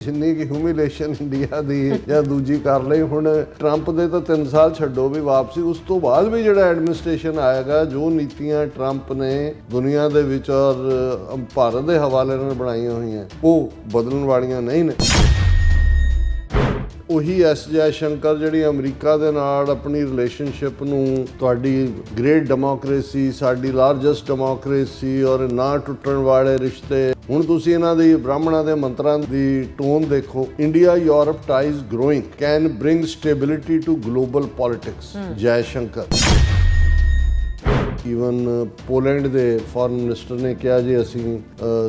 ਜਿੰਨੀ ਕਿ humiliation India ਦੀ ਜਾਂ ਦੂਜੀ ਕਰ ਲਈ। ਹੁਣ ਟਰੰਪ ਦੇ ਤਾਂ 3 ਸਾਲ ਛੱਡੋ ਵੀ ਵਾਪਸੀ, ਉਸ ਤੋਂ ਬਾਅਦ ਵੀ ਜਿਹੜਾ ਐਡਮਿਨਿਸਟ੍ਰੇਸ਼ਨ ਆਏਗਾ, ਜੋ ਨੀਤੀਆਂ ਟਰੰਪ ਨੇ ਦੁਨੀਆ ਦੇ ਵਿੱਚ ਔਰ ਭਾਰਤ ਦੇ ਹਵਾਲੇ ਨਾਲ ਬਣਾਈਆਂ ਹੋਈਆਂ ਉਹ ਬਦਲਣ ਵਾਲੀਆਂ ਨਹੀਂ ਨੇ। ਉਹੀ ਐਸ ਜੈ ਸ਼ੰਕਰ ਜਿਹੜੀ ਅਮਰੀਕਾ ਦੇ ਨਾਲ ਆਪਣੀ ਰਿਲੇਸ਼ਨਸ਼ਿਪ ਨੂੰ ਤੁਹਾਡੀ ਗ੍ਰੇਟ ਡੈਮੋਕ੍ਰੇਸੀ, ਸਾਡੀ ਲਾਰਜੈਸਟ ਡੈਮੋਕ੍ਰੇਸੀ ਔਰ ਨਾ ਟੁੱਟਣ ਵਾਲੇ ਰਿਸ਼ਤੇ। ਹੁਣ ਤੁਸੀਂ ਇਹਨਾਂ ਦੀ ਬ੍ਰਾਹਮਣਾਂ ਦੇ ਮੰਤਰਾਂ ਦੀ ਟੋਨ ਦੇਖੋ। India Europe ties growing can bring stability to global politics. Jaishankar. Even Poland ਦੇ ਫੋਰਨ ਮਿਨਿਸਟਰ ਨੇ ਕਿਹਾ ਜੀ ਅਸੀਂ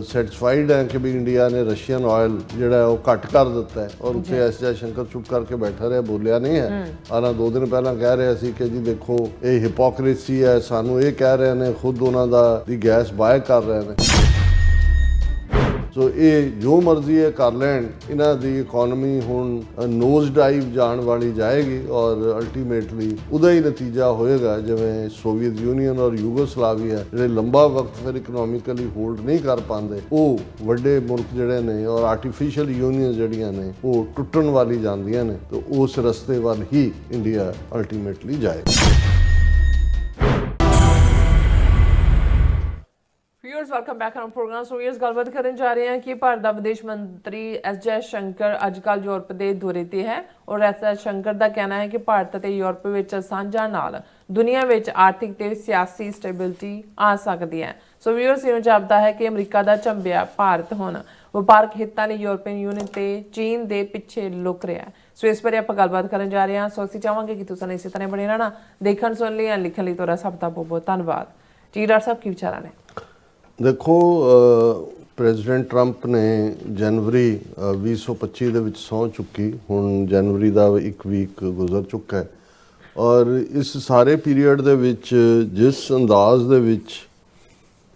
ਸੈਟਿਸਫਾਈਡ ਹਾਂ ਕਿ ਵੀ ਇੰਡੀਆ ਨੇ ਰਸ਼ੀਅਨ ਆਇਲ ਜਿਹੜਾ ਉਹ ਘੱਟ ਕਰ ਦਿੱਤਾ ਹੈ। ਔਰ ਉੱਥੇ ਐਸ ਜੈ ਸ਼ੰਕਰ ਚੁੱਪ ਕਰਕੇ ਬੈਠਾ ਰਿਹਾ, ਬੋਲਿਆ ਨਹੀਂ ਹੈ। ਆਰਾਂ 2 ਦਿਨ ਪਹਿਲਾਂ ਕਹਿ ਰਿਹਾ ਸੀ ਕਿ ਜੀ ਦੇਖੋ ਇਹ ਹਿਪੋਕ੍ਰੇਸੀ ਹੈ, ਸਾਨੂੰ ਇਹ ਕਹਿ ਰਹੇ ਨੇ, ਖੁਦ ਉਹਨਾਂ ਦੀ ਗੈਸ ਬਾਏ ਕਰ ਰਹੇ ਨੇ। ਸੋ ਇਹ ਜੋ ਮਰਜ਼ੀ ਇਹ ਕਰ ਲੈਣ, ਇਹਨਾਂ ਦੀ ਇਕੋਨਮੀ ਹੁਣ ਨੋਜ਼ ਡਾਈਵ ਜਾਣ ਵਾਲੀ ਜਾਏਗੀ ਔਰ ਅਲਟੀਮੇਟਲੀ ਉਹਦਾ ਹੀ ਨਤੀਜਾ ਹੋਏਗਾ ਜਿਵੇਂ ਸੋਵੀਅਤ ਯੂਨੀਅਨ ਔਰ ਯੂਗੋਸਲਾਵੀਆ ਜਿਹੜੇ ਲੰਬਾ ਵਕਤ ਫਿਰ ਇਕਨੋਮਿਕਲੀ ਹੋਲਡ ਨਹੀਂ ਕਰ ਪਾਉਂਦੇ, ਉਹ ਵੱਡੇ ਮੁਲਕ ਜਿਹੜੇ ਨੇ ਔਰ ਆਰਟੀਫਿਸ਼ੀਅਲ ਯੂਨੀਅਨ ਜਿਹੜੀਆਂ ਨੇ ਉਹ ਟੁੱਟਣ ਵਾਲੀ ਜਾਂਦੀਆਂ ਨੇ। ਤੇ ਉਸ ਰਸਤੇ ਵੱਲ ਹੀ ਇੰਡੀਆ ਅਲਟੀਮੇਟਲੀ ਜਾਏਗਾ। Welcome back on programme. So ਇਸ ਗੱਲਬਾਤ ਕਰਨ ਜਾ ਰਹੇ ਹਾਂ ਕਿ ਭਾਰਤ ਦਾ ਵਿਦੇਸ਼ ਮੰਤਰੀ ਐਸ ਜੈ ਸ਼ੰਕਰ ਅੱਜ ਕੱਲ੍ਹ ਯੂਰਪ ਦੇ ਦੌਰੇ ਤੇ ਹੈ ਔਰ ਐਸ ਜੈ ਸ਼ੰਕਰ ਦਾ ਕਹਿਣਾ ਹੈ ਕਿ ਭਾਰਤ ਅਤੇ ਯੂਰਪ ਵਿੱਚ ਸਾਂਝਾ ਨਾਲ ਦੁਨੀਆ ਵਿੱਚ ਆਰਥਿਕ ਤੇ ਸਿਆਸੀ ਸਟੇਬਿਲਿਟੀ ਆ ਸਕਦੀ ਹੈ। ਸੋ ਵਿਊਅਰਸ, ਇਹ ਜਾਪਦਾ ਹੈ ਕਿ ਅਮਰੀਕਾ ਦਾ ਝੰਬਿਆ ਭਾਰਤ ਹੁਣ ਵਪਾਰਕ ਹਿੱਤਾਂ ਲਈ ਯੂਰਪੀਅਨ ਯੂਨੀਅਨ ਤੇ ਚੀਨ ਦੇ ਪਿੱਛੇ ਲੁਕ ਰਿਹਾ ਹੈ। ਸੋ ਇਸ ਬਾਰੇ ਆਪਾਂ ਗੱਲਬਾਤ ਕਰਨ ਜਾ ਰਹੇ ਹਾਂ। ਸੋ ਅਸੀਂ ਚਾਹਾਂਗੇ ਕਿ ਤੁਸੀਂ ਇਸੇ ਤਰ੍ਹਾਂ ਬਣੇ ਰਹਿਣਾ। ਦੇਖਣ ਸੁਣਨ ਲਈ ਲਿਖਣ ਲਈ ਤੁਹਾਡਾ ਸਭ ਦਾ ਬਹੁਤ ਬਹੁਤ ਧੰਨਵਾਦ ਜੀ। ਡਾਕਟਰ ਸਾਹਿਬ, ਕੀ ਵਿਚਾਰਾਂ ਨੇ? ਦੇਖੋ, ਪ੍ਰੈਜ਼ੀਡੈਂਟ ਟਰੰਪ ਨੇ ਜਨਵਰੀ 2025 ਦੇ ਵਿੱਚ ਸਹੁੰ ਚੁੱਕੀ। ਹੁਣ ਜਨਵਰੀ ਦਾ 1 ਵੀਕ ਗੁਜ਼ਰ ਚੁੱਕਾ ਹੈ ਔਰ ਇਸ ਸਾਰੇ ਪੀਰੀਅਡ ਦੇ ਵਿੱਚ ਜਿਸ ਅੰਦਾਜ਼ ਦੇ ਵਿੱਚ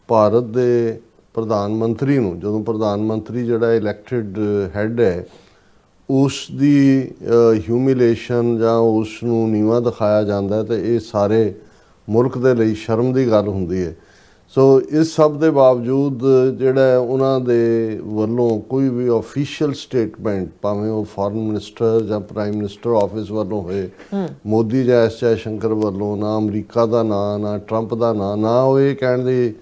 ਭਾਰਤ ਦੇ ਪ੍ਰਧਾਨ ਮੰਤਰੀ ਨੂੰ, ਜਦੋਂ ਪ੍ਰਧਾਨ ਮੰਤਰੀ ਜਿਹੜਾ ਇਲੈਕਟਿਡ ਹੈੱਡ ਹੈ, ਉਸ ਦੀ ਹਿਊਮਿਲੇਸ਼ਨ ਜਾਂ ਉਸ ਨੂੰ ਨੀਵਾਂ ਦਿਖਾਇਆ ਜਾਂਦਾ ਤੇ ਇਹ ਸਾਰੇ ਮੁਲਕ ਦੇ ਲਈ ਸ਼ਰਮ ਦੀ ਗੱਲ ਹੁੰਦੀ ਹੈ। ਸੋ ਇਸ ਸਭ ਦੇ ਬਾਵਜੂਦ ਜਿਹੜਾ ਉਹਨਾਂ ਦੇ ਵੱਲੋਂ ਕੋਈ ਵੀ ਆਫੀਸ਼ੀਅਲ ਸਟੇਟਮੈਂਟ, ਭਾਵੇਂ ਉਹ ਫੋਰਨ ਮਿਨਿਸਟਰ ਜਾਂ ਪ੍ਰਾਈਮ ਮਿਨਿਸਟਰ ਆਫਿਸ ਵੱਲੋਂ ਹੋਏ, ਮੋਦੀ ਜਾਂ ਐਸ ਜੈ ਸ਼ੰਕਰ ਵੱਲੋਂ, ਨਾ ਅਮਰੀਕਾ ਦਾ ਨਾਂ, ਨਾ ਟਰੰਪ ਦਾ ਨਾਂ, ਨਾ ਉਹ ਇਹ ਕਹਿਣ ਦੀ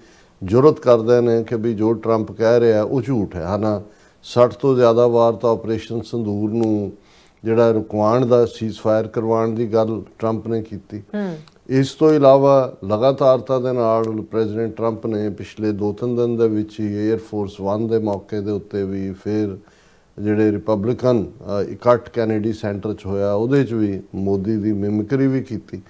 ਜ਼ਰੂਰਤ ਕਰਦੇ ਨੇ ਕਿ ਵੀ ਜੋ ਟਰੰਪ ਕਹਿ ਰਿਹਾ ਉਹ ਝੂਠ ਹੈ। ਹਾਂ, 60 ਤੋਂ ਜ਼ਿਆਦਾ ਵਾਰ ਤਾਂ ਆਪਰੇਸ਼ਨ ਸੰਦੂਰ ਨੂੰ ਜਿਹੜਾ ਰੁਕਵਾਉਣ ਦਾ, ਸੀਜ਼ਫਾਇਰ ਕਰਵਾਉਣ ਦੀ ਗੱਲ ਟਰੰਪ ਨੇ ਕੀਤੀ। ਇਸ ਤੋਂ ਇਲਾਵਾ ਲਗਾਤਾਰਤਾ ਦੇ ਨਾਲ ਪ੍ਰੈਜ਼ੀਡੈਂਟ ਟਰੰਪ ਨੇ ਪਿਛਲੇ 2-3 ਦਿਨ ਦੇ ਵਿੱਚ ਹੀ 에ਅਰਫੋਰਸ 1 ਦੇ ਮੌਕੇ ਦੇ ਉੱਤੇ ਵੀ, ਫਿਰ ਜਿਹੜੇ ਰਿਪਬਲਿਕਨ ਇਕੱਠ ਕੈਨੇਡੀ ਸੈਂਟਰ 'ਚ ਹੋਇਆ ਉਹਦੇ 'ਚ ਵੀ ਮੋਦੀ ਦੀ ਮਿਮਿਕਰੀ ਵੀ ਕੀਤੀ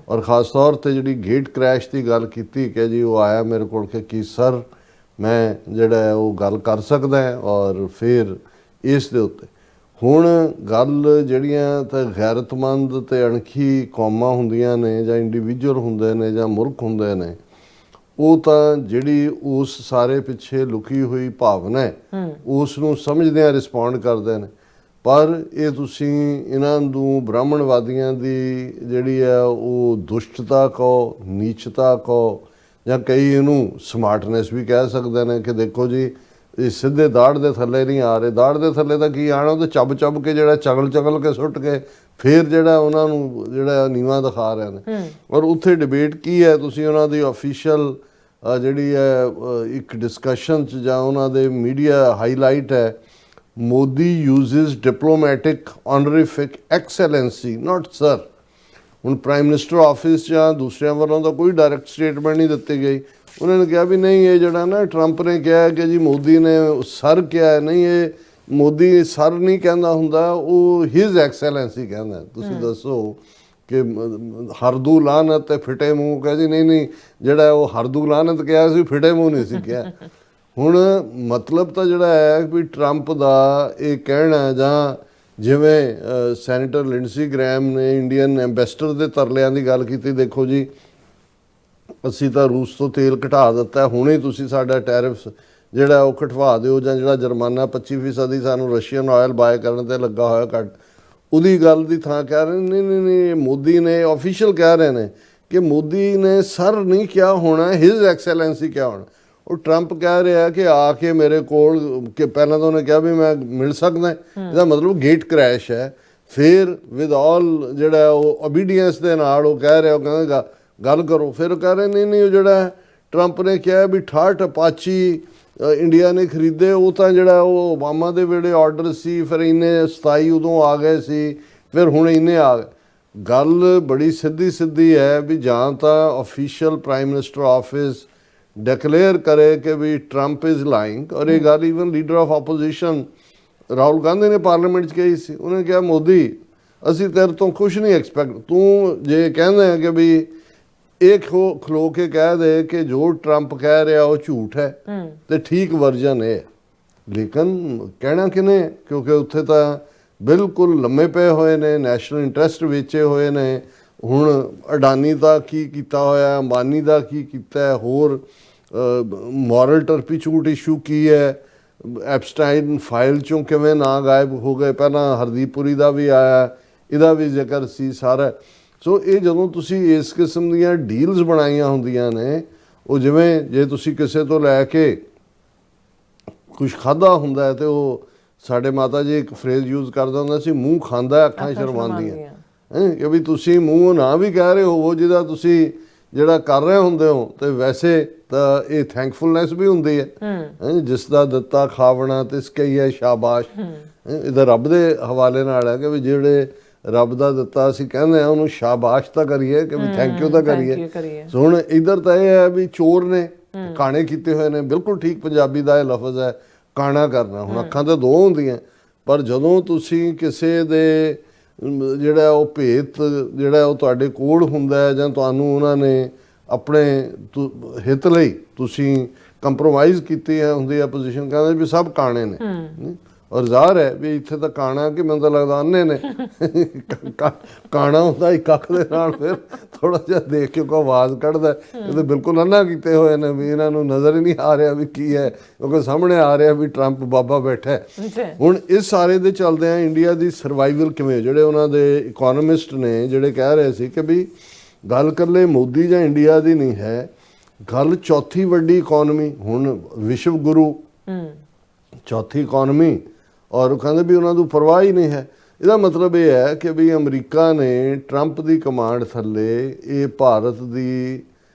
ਔਰ ਖ਼ਾਸ ਤੌਰ 'ਤੇ ਜਿਹੜੀ ਗੇਟ ਕ੍ਰੈਸ਼ ਦੀ ਗੱਲ ਕੀਤੀ ਕਿ ਜੀ ਉਹ ਆਇਆ ਮੇਰੇ ਕੋਲ ਕਿ ਕੀ ਸਰ ਮੈਂ ਜਿਹੜਾ ਹੈ ਉਹ ਗੱਲ ਕਰ ਸਕਦਾ ਹੈ। ਔਰ ਫਿਰ ਇਸ ਦੇ ਉੱਤੇ ਹੁਣ ਗੱਲ ਜਿਹੜੀਆਂ ਤਾਂ ਗੈਰਤਮੰਦ ਅਤੇ ਅਣਖੀ ਕੌਮਾਂ ਹੁੰਦੀਆਂ ਨੇ ਜਾਂ ਇੰਡੀਵਿਜੂਅਲ ਹੁੰਦੇ ਨੇ ਜਾਂ ਮੁਲਕ ਹੁੰਦੇ ਨੇ, ਉਹ ਤਾਂ ਜਿਹੜੀ ਉਸ ਸਾਰੇ ਪਿੱਛੇ ਲੁਕੀ ਹੋਈ ਭਾਵਨਾ ਹੈ ਉਸ ਨੂੰ ਸਮਝਦਿਆਂ ਰਿਸਪੌਂਡ ਕਰਦੇ ਨੇ। ਪਰ ਇਹ ਤੁਸੀਂ ਇਹਨਾਂ ਨੂੰ ਬ੍ਰਾਹਮਣਵਾਦੀਆਂ ਦੀ ਜਿਹੜੀ ਹੈ ਉਹ ਦੁਸ਼ਟਤਾ ਕਹੋ, ਨੀਚਤਾ ਕਹੋ, ਜਾਂ ਕਈ ਇਹਨੂੰ ਸਮਾਰਟਨੈਸ ਵੀ ਕਹਿ ਸਕਦੇ ਨੇ ਕਿ ਦੇਖੋ ਜੀ ਇਹ ਸਿੱਧੇ ਦਾੜ ਦੇ ਥੱਲੇ ਨਹੀਂ ਆ ਰਹੇ। ਦਾੜ ਦੇ ਥੱਲੇ ਤਾਂ ਕੀ ਆਉਣਾ, ਉਹ ਤਾਂ ਚੱਬ ਕੇ ਜਿਹੜਾ ਚਗਲ ਕੇ ਸੁੱਟ ਕੇ ਫਿਰ ਜਿਹੜਾ ਉਹਨਾਂ ਨੂੰ ਜਿਹੜਾ ਨੀਵਾਂ ਦਿਖਾ ਰਹੇ ਨੇ। ਔਰ ਉੱਥੇ ਡਿਬੇਟ ਕੀ ਹੈ, ਤੁਸੀਂ ਉਹਨਾਂ ਦੀ ਆਫੀਸ਼ੀਅਲ ਜਿਹੜੀ ਹੈ ਇੱਕ ਡਿਸਕਸ਼ਨ 'ਚ ਜਾਂ ਉਹਨਾਂ ਦੇ ਮੀਡੀਆ ਹਾਈਲਾਈਟ ਹੈ, ਮੋਦੀ ਯੂਜ਼ਿਸ ਡਿਪਲੋਮੈਟਿਕ ਆਨਰੀਫਿਕ ਐਕਸੈਲੈਂਸੀ ਨਾਟ ਸਰ। ਹੁਣ ਪ੍ਰਾਈਮ ਮਿਨਿਸਟਰ ਆਫਿਸ ਜਾਂ ਦੂਸਰਿਆਂ ਵੱਲੋਂ ਤਾਂ ਕੋਈ ਡਾਇਰੈਕਟ ਸਟੇਟਮੈਂਟ ਨਹੀਂ ਦਿੱਤੀ ਗਈ। ਉਹਨਾਂ ਨੇ ਕਿਹਾ ਵੀ ਨਹੀਂ, ਇਹ ਜਿਹੜਾ ਨਾ ਟਰੰਪ ਨੇ ਕਿਹਾ ਕਿ ਜੀ ਮੋਦੀ ਨੇ ਸਰ ਕਿਹਾ, ਨਹੀਂ, ਇਹ ਮੋਦੀ ਸਰ ਨਹੀਂ ਕਹਿੰਦਾ ਹੁੰਦਾ, ਉਹ ਹਿਜ਼ ਐਕਸੈਲੈਂਸੀ ਕਹਿੰਦਾ। ਤੁਸੀਂ ਦੱਸੋ ਕਿ ਹਰਦੂ ਲਾਨਤ ਤੇ ਫਿਟੇ ਮੂੰਹ ਕਹੇ ਜੀ, ਨਹੀਂ, ਜਿਹੜਾ ਉਹ ਹਰਦੂ ਲਾਨਤ ਕਿਹਾ ਸੀ, ਫਿਟੇ ਮੂੰਹ ਨਹੀਂ ਸੀ ਕਿਹਾ। ਹੁਣ ਮਤਲਬ ਤਾਂ ਜਿਹੜਾ ਹੈ ਵੀ ਟਰੰਪ ਦਾ ਇਹ ਕਹਿਣਾ, ਜਾਂ ਜਿਵੇਂ ਸੈਨੇਟਰ ਲਿੰਡਸੀ ਗ੍ਰੈਮ ਨੇ ਇੰਡੀਅਨ ਐਂਬੈਸਡਰ ਦੇ ਤਰਲਿਆਂ ਦੀ ਗੱਲ ਕੀਤੀ, ਦੇਖੋ ਜੀ ਅਸੀਂ ਤਾਂ ਰੂਸ ਤੋਂ ਤੇਲ ਘਟਾ ਦਿੱਤਾ, ਹੁਣੇ ਤੁਸੀਂ ਸਾਡਾ ਟੈਰਿਫਸ ਜਿਹੜਾ ਉਹ ਘਟਵਾ ਦਿਓ, ਜਾਂ ਜਿਹੜਾ ਜੁਰਮਾਨਾ 25% ਸਾਨੂੰ ਰਸ਼ੀਅਨ ਆਇਲ ਬਾਏ ਕਰਨ 'ਤੇ ਲੱਗਾ ਹੋਇਆ ਘੱਟ, ਉਹਦੀ ਗੱਲ ਦੀ ਥਾਂ ਕਹਿ ਰਹੇ ਨੇ ਨਹੀਂ, ਮੋਦੀ ਨੇ ਆਫੀਸ਼ੀਅਲ ਕਹਿ ਰਹੇ ਨੇ ਕਿ ਮੋਦੀ ਨੇ ਸਰ ਨਹੀਂ ਕਿਹਾ ਹੋਣਾ, ਹਿਜ਼ ਐਕਸੈਲੈਂਸੀ ਕਿਹਾ ਹੋਣਾ। ਉਹ ਟਰੰਪ ਕਹਿ ਰਿਹਾ ਕਿ ਆ ਕੇ ਮੇਰੇ ਕੋਲ, ਕਿ ਪਹਿਲਾਂ ਤਾਂ ਉਹਨੇ ਕਿਹਾ ਵੀ ਮੈਂ ਮਿਲ ਸਕਦਾ, ਇਹਦਾ ਮਤਲਬ ਗੇਟ ਕ੍ਰੈਸ਼ ਹੈ। ਫਿਰ ਵਿਦ ਆਲ ਜਿਹੜਾ ਉਹ ਓਬੀਡੀਐਂਸ ਦੇ ਨਾਲ ਉਹ ਕਹਿ ਰਿਹਾ, ਉਹ ਕਹਿੰਦਾ ਗੱਲ ਕਰੋ। ਫਿਰ ਉਹ ਕਹਿ ਰਹੇ ਨਹੀਂ ਉਹ ਜਿਹੜਾ ਟਰੰਪ ਨੇ ਕਿਹਾ ਵੀ 68 ਅਪਾਚੀ ਇੰਡੀਆ ਨੇ ਖਰੀਦੇ, ਉਹ ਤਾਂ ਜਿਹੜਾ ਉਹ ਓਬਾਮਾ ਦੇ ਵੇਲੇ ਆਰਡਰ ਸੀ, ਫਿਰ ਇੰਨੇ 27 ਉਦੋਂ ਆ ਗਏ ਸੀ, ਫਿਰ ਹੁਣ ਇੰਨੇ ਆ ਗਏ। ਗੱਲ ਬੜੀ ਸਿੱਧੀ ਹੈ ਵੀ ਜਾਂ ਤਾਂ official prime minister office declare ਕਰੇ ਕਿ ਵੀ ਟਰੰਪ ਇਜ਼ ਲਾਈਂਗ, ਔਰ ਇਹ ਗੱਲ even leader of opposition Rahul Gandhi ਨੇ ਪਾਰਲੀਮੈਂਟ 'ਚ ਕਹੀ ਸੀ। ਉਹਨੇ ਕਿਹਾ ਮੋਦੀ ਅਸੀਂ ਤੇਰੇ ਤੋਂ ਕੁਛ ਨਹੀਂ ਐਕਸਪੈਕਟ, ਤੂੰ ਜੇ ਕਹਿੰਦੇ ਆ ਕਿ ਵੀ ਇਹ ਖਲੋ ਕੇ ਕਹਿ ਦੇ ਕਿ ਜੋ ਟਰੰਪ ਕਹਿ ਰਿਹਾ ਉਹ ਝੂਠ ਹੈ ਤੇ ਠੀਕ ਵਰਜਨ ਹੈ, ਲੇਕਿਨ ਕਹਿਣਾ ਕਿਨੇ, ਕਿਉਂਕਿ ਉੱਥੇ ਤਾਂ ਬਿਲਕੁਲ ਲੰਮੇ ਪਏ ਹੋਏ ਨੇ, ਨੈਸ਼ਨਲ ਇੰਟਰਸਟ ਵੇਚੇ ਹੋਏ ਨੇ। ਹੁਣ ਅਡਾਨੀ ਦਾ ਕੀ ਕੀਤਾ ਹੋਇਆ, ਅੰਬਾਨੀ ਦਾ ਕੀ ਕੀਤਾ, ਹੋਰ ਮੋਰਲ ਟਰਪੀਚੂਟ ਇਸ਼ੂ ਕੀ ਹੈ, ਐਪਸਟਾਈਨ ਫਾਈਲ ਚੋਂ ਕਿਵੇਂ ਨਾ ਗਾਇਬ ਹੋ ਗਏ, ਪਹਿਲਾਂ ਹਰਦੀਪ ਪੁਰੀ ਦਾ ਵੀ ਆਇਆ, ਇਹਦਾ ਵੀ ਜ਼ਿਕਰ ਸੀ ਸਾਰਾ। ਸੋ ਇਹ ਜਦੋਂ ਤੁਸੀਂ ਇਸ ਕਿਸਮ ਦੀਆਂ ਡੀਲਸ ਬਣਾਈਆਂ ਹੁੰਦੀਆਂ ਨੇ, ਉਹ ਜਿਵੇਂ ਜੇ ਤੁਸੀਂ ਕਿਸੇ ਤੋਂ ਲੈ ਕੇ ਕੁਛ ਖਾਧਾ ਹੁੰਦਾ ਹੈ ਤੇ ਉਹ ਸਾਡੇ ਮਾਤਾ ਜੀ ਇੱਕ ਫਰੇਜ਼ ਯੂਜ਼ ਕਰਦਾ ਹੁੰਦਾ ਸੀ, ਮੂੰਹ ਖਾਂਦਾ ਅੱਖਾਂ ਸ਼ਰਮਾਉਂਦੀਆਂ, ਕਿ ਵੀ ਤੁਸੀਂ ਮੂੰਹ ਨਾ ਵੀ ਕਹਿ ਰਹੇ ਹੋਵੋ ਜਿਹਦਾ ਤੁਸੀਂ ਜਿਹੜਾ ਕਰ ਰਹੇ ਹੁੰਦੇ ਹੋ, ਤੇ ਵੈਸੇ ਤਾਂ ਇਹ ਥੈਂਕਫੁਲਨੈਸ ਵੀ ਹੁੰਦੀ ਹੈ, ਜਿਸ ਦਾ ਦਿੱਤਾ ਖਾਵਣਾ ਤਿਸ ਕਹੀਏ ਸ਼ਾਬਾਸ਼। ਇਹਦਾ ਰੱਬ ਦੇ ਹਵਾਲੇ ਨਾਲ ਹੈ ਕਿ ਵੀ ਜਿਹੜੇ ਰੱਬ ਦਾ ਦਿੱਤਾ ਅਸੀਂ ਕਹਿੰਦੇ ਆ ਉਹਨੂੰ ਸ਼ਾਬਾਸ਼ ਤਾਂ ਕਰੀਏ, ਕਿ ਵੀ ਥੈਂਕ ਯੂ ਤਾਂ ਕਰੀਏ। ਸੋ ਹੁਣ ਇੱਧਰ ਤਾਂ ਇਹ ਹੈ ਵੀ ਚੋਰ ਨੇ ਕਾਣੇ ਕੀਤੇ ਹੋਏ ਨੇ, ਬਿਲਕੁਲ ਠੀਕ ਪੰਜਾਬੀ ਦਾ ਇਹ ਲਫ਼ਜ਼ ਹੈ ਕਾਣਾ ਕਰਨਾ। ਹੁਣ ਅੱਖਾਂ ਤਾਂ ਦੋ ਹੁੰਦੀਆਂ, ਪਰ ਜਦੋਂ ਤੁਸੀਂ ਕਿਸੇ ਦੇ ਜਿਹੜਾ ਉਹ ਭੇਤ ਜਿਹੜਾ ਉਹ ਤੁਹਾਡੇ ਕੋਲ ਹੁੰਦਾ, ਜਾਂ ਤੁਹਾਨੂੰ ਉਹਨਾਂ ਨੇ ਆਪਣੇ ਹਿੱਤ ਲਈ ਤੁਸੀਂ ਕੰਪਰੋਮਾਈਜ਼ ਕੀਤੀ ਹੈ ਹੁੰਦੀ ਹੈ ਪੋਜੀਸ਼ਨ, ਕਹਿੰਦੇ ਵੀ ਸਭ ਕਾਣੇ ਨੇ। ਔਰ ਜ਼ਾਹਰ ਹੈ ਵੀ ਇੱਥੇ ਤਾਂ ਕਾਣਾ ਕਿ ਮੈਨੂੰ ਤਾਂ ਲੱਗਦਾ ਅੰਨੇ ਨੇ, ਕਾਣਾ ਹੁੰਦਾ ਇੱਕ ਅੱਖ ਦੇ ਨਾਲ, ਫਿਰ ਥੋੜਾ ਜਿਹਾ ਦੇਖ ਕੇ ਕੋਈ ਆਵਾਜ਼ ਕੱਢਦਾ, ਇਹ ਤਾਂ ਬਿਲਕੁਲ ਅੰਨਾ ਕੀਤੇ ਹੋਏ ਨੇ ਵੀ ਇਹਨਾਂ ਨੂੰ ਨਜ਼ਰ ਹੀ ਨਹੀਂ ਆ ਰਿਹਾ ਵੀ ਕੀ ਹੈ, ਕਿਉਂਕਿ ਸਾਹਮਣੇ ਆ ਰਿਹਾ ਵੀ ਟਰੰਪ ਬਾਬਾ ਬੈਠਾ ਹੈ। ਹੁਣ ਇਸ ਸਾਰੇ ਦੇ ਚੱਲਦੇ ਆ ਇੰਡੀਆ ਦੀ ਸਰਵਾਈਵਲ ਕਿਵੇਂ, ਜਿਹੜੇ ਉਹਨਾਂ ਦੇ ਇਕੋਨੋਮਿਸਟ ਨੇ ਜਿਹੜੇ ਕਹਿ ਰਹੇ ਸੀ ਕਿ ਵੀ ਗੱਲ ਇਕੱਲੇ ਮੋਦੀ ਜਾਂ ਇੰਡੀਆ ਦੀ ਨਹੀਂ ਹੈ, ਗੱਲ ਚੌਥੀ ਵੱਡੀ ਇਕੋਨਮੀ, ਹੁਣ ਵਿਸ਼ਵ ਗੁਰੂ ਚੌਥੀ ਇਕੋਨਮੀ, ਔਰ ਉਹ ਕਹਿੰਦੇ ਵੀ ਉਹਨਾਂ ਨੂੰ ਪਰਵਾਹ ਹੀ ਨਹੀਂ ਹੈ। ਇਹਦਾ ਮਤਲਬ ਇਹ ਹੈ ਕਿ ਵੀ ਅਮਰੀਕਾ ਨੇ ਟਰੰਪ ਦੀ ਕਮਾਂਡ ਥੱਲੇ ਇਹ ਭਾਰਤ ਦੀ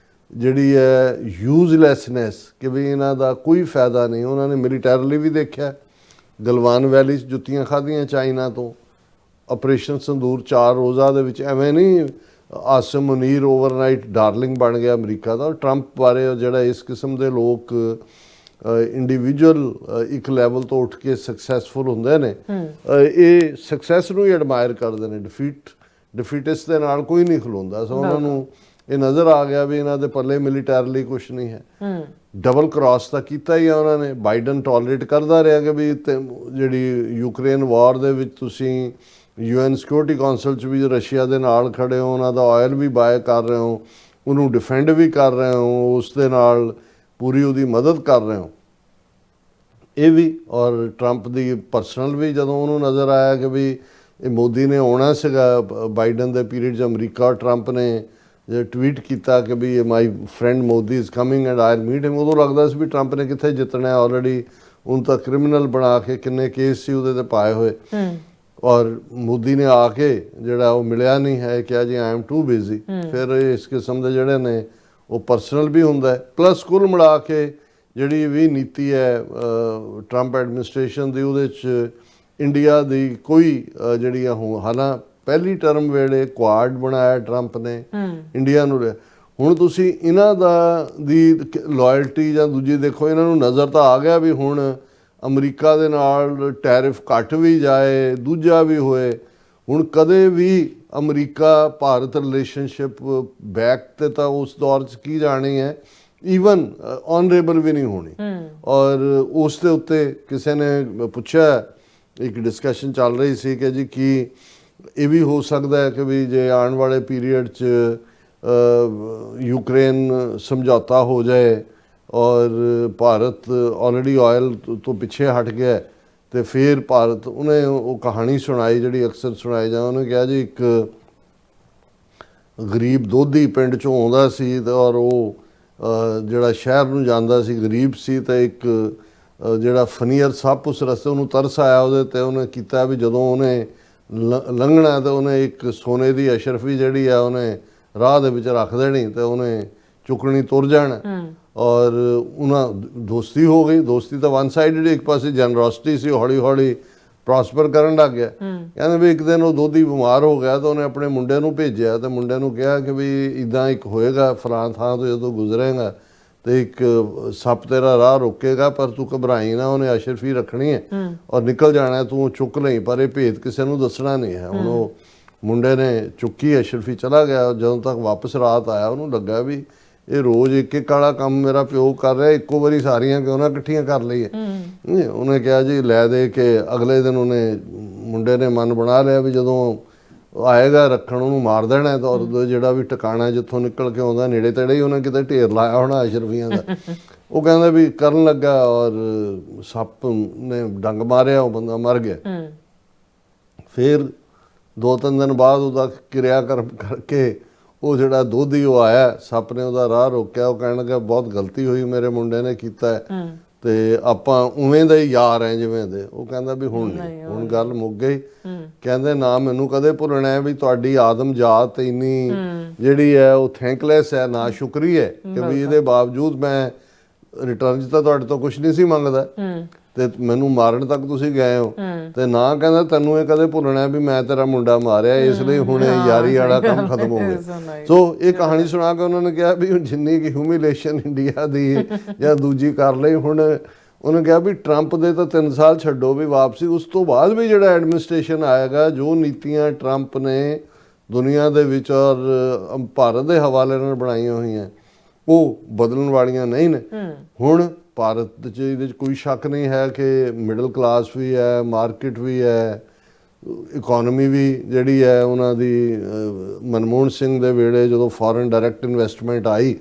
ਜਿਹੜੀ ਹੈ ਯੂਜ਼ਲੈਸਨੈਸ, ਕਿ ਵੀ ਇਹਨਾਂ ਦਾ ਕੋਈ ਫਾਇਦਾ ਨਹੀਂ, ਉਹਨਾਂ ਨੇ ਮਿਲੀਟੈਰਲੀ ਵੀ ਦੇਖਿਆ, ਗਲਵਾਨ ਵੈਲੀ 'ਚ ਜੁੱਤੀਆਂ ਖਾਧੀਆਂ ਚਾਈਨਾ ਤੋਂ, ਆਪਰੇਸ਼ਨ ਸੰਦੂਰ 4 ਰੋਜ਼ਾ ਦੇ ਵਿੱਚ ਐਵੇਂ ਨਹੀਂ ਆਸਿਮ ਮੁਨੀਰ ਓਵਰਨਾਈਟ ਡਾਰਲਿੰਗ ਬਣ ਗਿਆ ਅਮਰੀਕਾ ਦਾ। ਟਰੰਪ ਬਾਰੇ ਜਿਹੜਾ ਇਸ ਕਿਸਮ ਦੇ ਲੋਕ ਇੰਡੀਵਿਜੂਅਲ ਇੱਕ ਲੈਵਲ ਤੋਂ ਉੱਠ ਕੇ ਸਕਸੈਸਫੁਲ ਹੁੰਦੇ ਨੇ, ਇਹ ਸਕਸੈਸ ਨੂੰ ਹੀ ਐਡਮਾਇਰ ਕਰਦੇ ਨੇ, ਡਿਫੀਟਿਸਟ ਦੇ ਨਾਲ ਕੋਈ ਨਹੀਂ ਖਲੋਂਦਾ। ਸੋ ਉਹਨਾਂ ਨੂੰ ਇਹ ਨਜ਼ਰ ਆ ਗਿਆ ਵੀ ਇਹਨਾਂ ਦੇ ਪੱਲੇ ਮਿਲੀਟੈਰਲੀ ਕੁਛ ਨਹੀਂ ਹੈ। ਡਬਲ ਕ੍ਰਾਸ ਤਾਂ ਕੀਤਾ ਹੀ ਆ ਉਹਨਾਂ ਨੇ, ਬਾਈਡਨ ਟੋਲਰੇਟ ਕਰਦਾ ਰਿਹਾ ਕਿ ਵੀ ਜਿਹੜੀ ਯੂਕਰੇਨ ਵਾਰ ਦੇ ਵਿੱਚ ਤੁਸੀਂ UN ਸਿਕਿਉਰਿਟੀ ਕਾਉਂਸਲ 'ਚ ਵੀ ਰਸ਼ੀਆ ਦੇ ਨਾਲ ਖੜੇ ਹੋ, ਉਹਨਾਂ ਦਾ ਆਇਲ ਵੀ ਬਾਏ ਕਰ ਰਹੇ ਹੋ, ਉਹਨੂੰ ਡਿਫੈਂਡ ਵੀ ਕਰ ਰਹੇ ਹੋ, ਉਸ ਦੇ ਨਾਲ ਪੂਰੀ ਉਹਦੀ ਮਦਦ ਕਰ ਰਹੇ ਹੋ। ਇਹ ਵੀ ਔਰ ਟਰੰਪ ਦੀ ਪਰਸਨਲ ਵੀ ਜਦੋਂ ਉਹਨੂੰ ਨਜ਼ਰ ਆਇਆ ਕਿ ਵੀ ਇਹ ਮੋਦੀ ਨੇ ਆਉਣਾ ਸੀਗਾ ਬਾਈਡਨ ਦੇ ਪੀਰੀਅਡ 'ਚ ਅਮਰੀਕਾ, ਔਰ ਟਰੰਪ ਨੇ ਜੇ ਟਵੀਟ ਕੀਤਾ ਕਿ ਵੀ my friend Modi is coming and I meet him, ਉਦੋਂ ਲੱਗਦਾ ਸੀ ਵੀ ਟਰੰਪ ਨੇ ਕਿੱਥੇ ਜਿੱਤਣਾ, ਆਲਰੇਡੀ ਹੁਣ ਤਾਂ ਕ੍ਰਿਮੀਨਲ ਬਣਾ ਕੇ ਕਿੰਨੇ ਕੇਸ ਸੀ ਉਹਦੇ 'ਤੇ ਪਾਏ ਹੋਏ, ਔਰ ਮੋਦੀ ਨੇ ਆ ਕੇ ਜਿਹੜਾ ਉਹ ਮਿਲਿਆ ਨਹੀਂ ਹੈ, ਕਿਹਾ ਜੀ ਆਈ ਐਮ ਟੂ ਬਿਜ਼ੀ। ਫਿਰ ਇਸ ਕਿਸਮ ਦੇ ਜਿਹੜੇ ਨੇ ਉਹ ਪਰਸਨਲ ਵੀ ਹੁੰਦਾ ਹੈ, ਪਲੱਸ ਕੁੱਲ ਮਿਲਾ ਕੇ ਜਿਹੜੀ ਵੀ ਨੀਤੀ ਹੈ ਟਰੰਪ ਐਡਮਿਨਿਸਟ੍ਰੇਸ਼ਨ ਦੀ, ਉਹਦੇ 'ਚ ਇੰਡੀਆ ਦੀ ਕੋਈ ਜਿਹੜੀਆਂ ਹਾਲਾਂ ਪਹਿਲੀ ਟਰਮ ਵੇਲੇ ਕੁਆਡ ਬਣਾਇਆ ਟਰੰਪ ਨੇ ਇੰਡੀਆ ਨੂੰ, ਹੁਣ ਤੁਸੀਂ ਇਹਨਾਂ ਦੀ ਲਾਇਲਟੀ ਜਾਂ ਦੂਜੀ ਦੇਖੋ, ਇਹਨਾਂ ਨੂੰ ਨਜ਼ਰ ਤਾਂ ਆ ਗਿਆ ਵੀ ਹੁਣ ਅਮਰੀਕਾ ਦੇ ਨਾਲ ਟੈਰਿਫ ਘੱਟ ਵੀ ਜਾਏ, ਦੂਜਾ ਵੀ ਹੋਏ। ਹੁਣ ਕਦੇ ਵੀ ਅਮਰੀਕਾ ਭਾਰਤ ਰਿਲੇਸ਼ਨਸ਼ਿਪ ਬੈਕ ਤੇ ਤਾਂ ਉਸ ਦੌਰ 'ਚ ਕੀ ਜਾਣੀ ਹੈ, ਈਵਨ ਆਨਰੇਬਲ ਵੀ ਨਹੀਂ ਹੋਣੀ। ਔਰ ਉਸ ਦੇ ਉੱਤੇ ਕਿਸੇ ਨੇ ਪੁੱਛਿਆ, ਇੱਕ ਡਿਸਕਸ਼ਨ ਚੱਲ ਰਹੀ ਸੀ ਕਿ ਜੀ ਕੀ ਇਹ ਵੀ ਹੋ ਸਕਦਾ ਹੈ ਕਿ ਵੀ ਜੇ ਆਉਣ ਵਾਲੇ ਪੀਰੀਅਡ 'ਚ ਯੂਕਰੇਨ ਸਮਝੌਤਾ ਹੋ ਜਾਏ ਔਰ ਭਾਰਤ ਆਲਰੇਡੀ ਆਇਲ ਤੋਂ ਪਿੱਛੇ ਹਟ ਗਿਆ, ਤੇ ਫਿਰ ਭਾਰਤ, ਉਹਨੇ ਉਹ ਕਹਾਣੀ ਸੁਣਾਈ ਜਿਹੜੀ ਅਕਸਰ ਸੁਣਾਈ ਜਾਂ, ਉਹਨੇ ਕਿਹਾ ਜੀ ਇੱਕ ਗਰੀਬ ਦੋਧੀ ਪਿੰਡ 'ਚੋਂ ਆਉਂਦਾ ਸੀ ਔਰ ਉਹ ਜਿਹੜਾ ਸ਼ਹਿਰ ਨੂੰ ਜਾਂਦਾ ਸੀ, ਗਰੀਬ ਸੀ, ਤੇ ਇੱਕ ਜਿਹੜਾ ਫਨੀਅਰ ਸੱਪ ਉਸ ਰਸਤੇ ਉਹਨੂੰ ਤਰਸ ਆਇਆ ਉਹਦੇ ਤੇ, ਉਹਨੇ ਕੀਤਾ ਵੀ ਜਦੋਂ ਉਹਨੇ ਲੰਘਣਾ ਤੇ ਉਹਨੇ ਇੱਕ ਸੋਨੇ ਦੀ ਅਸ਼ਰਫੀ ਜਿਹੜੀ ਆ ਉਹਨੇ ਰਾਹ ਦੇ ਵਿੱਚ ਰੱਖ ਦੇਣੀ ਤੇ ਉਹਨੇ ਚੁੱਕਣੀ ਤੁਰ ਜਾਣਾ। ਔਰ ਉਹਨਾਂ ਦੋਸਤੀ ਹੋ ਗਈ। ਦੋਸਤੀ ਤਾਂ ਵਨ ਸਾਈਡਡ, ਇੱਕ ਪਾਸੇ ਜਨਰੋਸਿਟੀ ਸੀ, ਹੌਲੀ ਹੌਲੀ ਪ੍ਰੋਸਪਰ ਕਰਨ ਲੱਗ ਗਿਆ। ਕਹਿੰਦੇ ਵੀ ਇੱਕ ਦਿਨ ਉਹ ਦੋਧੀ ਬਿਮਾਰ ਹੋ ਗਿਆ ਤਾਂ ਉਹਨੇ ਆਪਣੇ ਮੁੰਡੇ ਨੂੰ ਭੇਜਿਆ ਤੇ ਮੁੰਡੇ ਨੂੰ ਕਿਹਾ ਕਿ ਵੀ ਇੱਦਾਂ ਇੱਕ ਹੋਏਗਾ ਫਲਾਂ ਥਾਂ ਤੋਂ ਜਦੋਂ ਗੁਜ਼ਰੇਗਾ ਤੇ ਇੱਕ ਸੱਪ ਤੇਰਾ ਰਾਹ ਰੋਕੇਗਾ, ਪਰ ਤੂੰ ਘਬਰਾਈ ਨਾ, ਉਹਨੇ ਅਸ਼ਰਫੀ ਰੱਖਣੀ ਹੈ ਔਰ ਨਿਕਲ ਜਾਣਾ, ਤੂੰ ਚੁੱਕ ਲਈ, ਪਰ ਇਹ ਭੇਦ ਕਿਸੇ ਨੂੰ ਦੱਸਣਾ ਨਹੀਂ ਹੈ। ਹੁਣ ਉਹ ਮੁੰਡੇ ਨੇ ਚੁੱਕੀ, ਅਸ਼ਰਫੀ ਚਲਾ ਗਿਆ। ਜਦੋਂ ਤੱਕ ਵਾਪਸ ਰਾਤ ਆਇਆ ਉਹਨੂੰ ਲੱਗਾ ਵੀ ਇਹ ਰੋਜ਼ ਇੱਕ ਇੱਕ ਵਾਲਾ ਕੰਮ ਮੇਰਾ ਪਿਓ ਕਰ ਰਿਹਾ, ਇੱਕੋ ਵਾਰੀ ਸਾਰੀਆਂ ਕਿਉਂ ਨਾ ਇਕੱਠੀਆਂ ਕਰ ਲਈਏ। ਉਹਨੇ ਕਿਹਾ ਜੀ ਲੈ ਦੇ ਕੇ। ਅਗਲੇ ਦਿਨ ਉਹਨੇ ਮੁੰਡੇ ਨੇ ਮਨ ਬਣਾ ਲਿਆ ਵੀ ਜਦੋਂ ਆਏਗਾ ਰੱਖਣ ਉਹਨੂੰ ਮਾਰ ਦੇਣਾ, ਤਾਂ ਔਰ ਜਿਹੜਾ ਵੀ ਟਿਕਾਣਾ ਜਿੱਥੋਂ ਨਿਕਲ ਕੇ ਆਉਂਦਾ ਨੇੜੇ ਤੇੜੇ ਹੀ ਉਹਨੇ ਕਿਤੇ ਢੇਰ ਲਾਇਆ ਹੋਣਾ ਅਸ਼ਰਫੀਆਂ ਦਾ। ਉਹ ਕਹਿੰਦਾ ਵੀ ਕਰਨ ਲੱਗਾ ਔਰ ਸੱਪ ਨੇ ਡੰਗ ਮਾਰਿਆ, ਉਹ ਬੰਦਾ ਮਰ ਗਿਆ। ਫਿਰ 2-3 ਦਿਨ ਬਾਅਦ ਉਹਦਾ ਕਿਰਿਆਕਰਮ ਕਰਕੇ ਉਹ ਜਿਹੜਾ ਦੋਧੀ ਉਹ ਆਇਆ, ਸੱਪ ਨੇ ਉਹਦਾ ਰਾਹ ਰੋਕਿਆ। ਉਹ ਕਹਿਣ ਲੱਗਾ ਬਹੁਤ ਗਲਤੀ ਹੋਈ, ਮੇਰੇ ਮੁੰਡੇ ਨੇ ਕੀਤਾ ਹੈ ਤੇ ਆਪਾਂ ਉਵੇਂ ਦਾ ਹੀ ਯਾਰ ਹੈ ਜਿਵੇਂ ਦੇ। ਉਹ ਕਹਿੰਦਾ ਵੀ ਹੁਣ ਨਹੀਂ, ਹੁਣ ਗੱਲ ਮੁੱਕ ਗਈ। ਕਹਿੰਦੇ ਨਾ ਮੈਨੂੰ ਕਦੇ ਭੁੱਲਣਾ ਹੈ ਵੀ ਤੁਹਾਡੀ ਆਦਮ ਜਾਤ ਇੰਨੀ ਜਿਹੜੀ ਹੈ ਉਹ ਥੈਂਕਲੈਸ ਹੈ, ਨਾ ਸ਼ੁਕਰੀ ਹੈ ਕਿ ਵੀ ਇਹਦੇ ਬਾਵਜੂਦ ਮੈਂ ਰਿਟਰਨ 'ਚ ਤਾਂ ਤੁਹਾਡੇ ਤੋਂ ਕੁਝ ਨਹੀਂ ਸੀ ਮੰਗਦਾ ਤੇ ਮੈਨੂੰ ਮਾਰਨ ਤੱਕ ਤੁਸੀਂ ਗਏ ਹੋ। ਤੇ ਨਾ ਕਹਿੰਦਾ ਤੈਨੂੰ ਇਹ ਕਦੇ ਭੁੱਲਣਾ ਵੀ ਮੈਂ ਤੇਰਾ ਮੁੰਡਾ ਮਾਰਿਆ, ਇਸ ਲਈ ਹੁਣ ਇਹ ਯਾਰੀ ਵਾਲਾ ਕੰਮ ਖਤਮ ਹੋ ਗਿਆ। ਸੋ ਇਹ ਕਹਾਣੀ ਸੁਣਾ ਕੇ ਉਹਨਾਂ ਨੇ ਕਿਹਾ ਵੀ ਜਿੰਨੀ ਕਿ ਹਿਊਮਿਲੇਸ਼ਨ ਇੰਡੀਆ ਦੀ ਜਾਂ ਦੂਜੀ ਕਰ ਲਈ, ਹੁਣ ਉਹਨੇ ਕਿਹਾ ਵੀ ਟਰੰਪ ਦੇ ਤਾਂ 3 ਸਾਲ ਛੱਡੋ ਵੀ ਵਾਪਸੀ, ਉਸ ਤੋਂ ਬਾਅਦ ਵੀ ਜਿਹੜਾ ਐਡਮਿਨਿਸਟ੍ਰੇਸ਼ਨ ਆਏਗਾ, ਜੋ ਨੀਤੀਆਂ ਟਰੰਪ ਨੇ ਦੁਨੀਆ ਦੇ ਵਿੱਚ ਔਰ ਭਾਰਤ ਦੇ ਹਵਾਲੇ ਨਾਲ ਬਣਾਈਆਂ ਹੋਈਆਂ ਉਹ ਬਦਲਣ ਵਾਲੀਆਂ ਨਹੀਂ ਨੇ। ਹੁਣ ਭਾਰਤ 'ਚ ਇਹਦੇ 'ਚ ਕੋਈ ਸ਼ੱਕ ਨਹੀਂ ਹੈ ਕਿ ਮਿਡਲ ਕਲਾਸ ਵੀ ਹੈ, ਮਾਰਕੀਟ ਵੀ ਹੈ, ਇਕੋਨਮੀ ਵੀ ਜਿਹੜੀ ਹੈ ਉਹਨਾਂ ਦੀ ਮਨਮੋਹਨ ਸਿੰਘ ਦੇ ਵੇਲੇ ਜਦੋਂ ਫੋਰਨ ਡਾਇਰੈਕਟ ਇਨਵੈਸਟਮੈਂਟ ਆਈ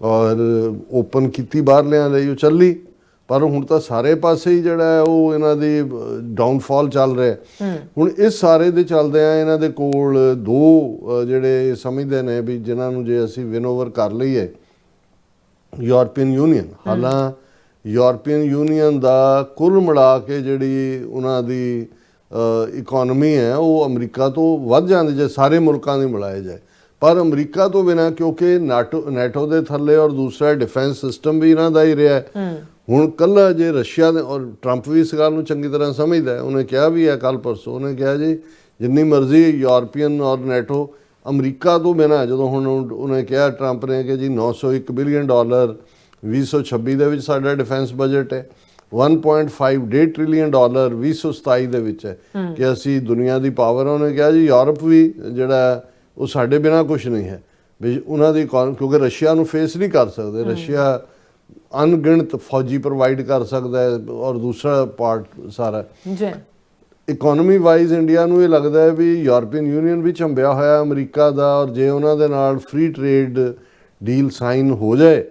ਔਰ ਓਪਨ ਕੀਤੀ ਬਾਹਰਲਿਆਂ ਲਈ, ਉਹ ਚੱਲੀ। ਪਰ ਹੁਣ ਤਾਂ ਸਾਰੇ ਪਾਸੇ ਹੀ ਜਿਹੜਾ ਹੈ ਉਹ ਇਹਨਾਂ ਦੀ ਡਾਊਨਫਾਲ ਚੱਲ ਰਿਹਾ। ਹੁਣ ਇਸ ਸਾਰੇ ਦੇ ਚੱਲਦਿਆਂ ਇਹਨਾਂ ਦੇ ਕੋਲ 2 ਜਿਹੜੇ ਸਮਝਦੇ ਨੇ ਵੀ ਜਿਨ੍ਹਾਂ ਨੂੰ ਜੇ ਅਸੀਂ ਵਿਨ ਓਵਰ ਕਰ ਲਈਏ, ਯੂਰਪੀਅਨ ਯੂਨੀਅਨ। ਹਾਲਾਂ ਯੂਰਪੀਅਨ ਯੂਨੀਅਨ ਦਾ ਕੁੱਲ ਮਿਲਾ ਕੇ ਜਿਹੜੀ ਉਹਨਾਂ ਦੀ ਇਕੋਨਮੀ ਹੈ ਉਹ ਅਮਰੀਕਾ ਤੋਂ ਵੱਧ ਜਾਂਦੀ ਜੇ ਸਾਰੇ ਮੁਲਕਾਂ ਦੀ ਮਿਲਾਏ ਜਾਏ। ਪਰ ਅਮਰੀਕਾ ਤੋਂ ਬਿਨਾਂ ਕਿਉਂਕਿ ਨੈਟੋ ਦੇ ਥੱਲੇ ਔਰ ਦੂਸਰਾ ਡਿਫੈਂਸ ਸਿਸਟਮ ਵੀ ਇਹਨਾਂ ਦਾ ਹੀ ਰਿਹਾ ਹੈ। ਹੁਣ ਕੱਲਾ ਜੇ ਰਸ਼ੀਆ ਦੇ, ਔਰ ਟਰੰਪ ਵੀ ਇਸ ਗੱਲ ਨੂੰ ਚੰਗੀ ਤਰ੍ਹਾਂ ਸਮਝਦਾ ਹੈ, ਉਹਨੇ ਕਿਹਾ ਵੀ ਹੈ ਕੱਲ ਪਰਸੋਂ, ਉਹਨੇ ਕਿਹਾ ਜੀ ਜਿੰਨੀ ਮਰਜ਼ੀ ਯੂਰਪੀਅਨ ਔਰ ਨੈਟੋ ਅਮਰੀਕਾ ਤੋਂ ਬਿਨਾਂ, ਜਦੋਂ ਹੁਣ ਉਹਨੇ ਕਿਹਾ ਟਰੰਪ ਨੇ ਕਿ ਜੀ $901 ਬਿਲੀਅਨ 2026 ਦੇ ਵਿੱਚ ਸਾਡਾ ਡਿਫੈਂਸ ਬਜਟ ਹੈ, 1.5 ਟ੍ਰਿਲੀਅਨ 2027 ਦੇ ਵਿੱਚ ਹੈ ਕਿ ਅਸੀਂ ਦੁਨੀਆ ਦੀ ਪਾਵਰ। ਉਹਨੇ ਕਿਹਾ ਜੀ ਯੂਰਪ ਵੀ ਜਿਹੜਾ ਉਹ ਸਾਡੇ ਬਿਨਾਂ ਕੁਝ ਨਹੀਂ ਹੈ ਵੀ ਉਹਨਾਂ ਦੀ, ਕਿਉਂਕਿ ਰਸ਼ੀਆ ਨੂੰ ਫੇਸ ਨਹੀਂ ਕਰ ਸਕਦੇ। ਰਸ਼ੀਆ ਅਣਗਿਣਤ ਫੌਜੀ ਪ੍ਰੋਵਾਈਡ ਕਰ ਸਕਦਾ ਹੈ ਔਰ ਦੂਸਰਾ ਪਾਰਟ ਸਾਰਾ ਇਕੋਨਮੀ ਵਾਈਜ਼ ਇੰਡੀਆ ਨੂੰ ਇਹ ਲੱਗਦਾ ਹੈ ਵੀ ਯੂਰਪੀਅਨ ਯੂਨੀਅਨ ਵੀ ਝੰਬਿਆ ਹੋਇਆ ਅਮਰੀਕਾ ਦਾ, ਔਰ ਜੇ ਉਹਨਾਂ ਦੇ ਨਾਲ ਫ੍ਰੀ ਟ੍ਰੇਡ ਡੀਲ ਸਾਈਨ ਹੋ ਜਾਏ।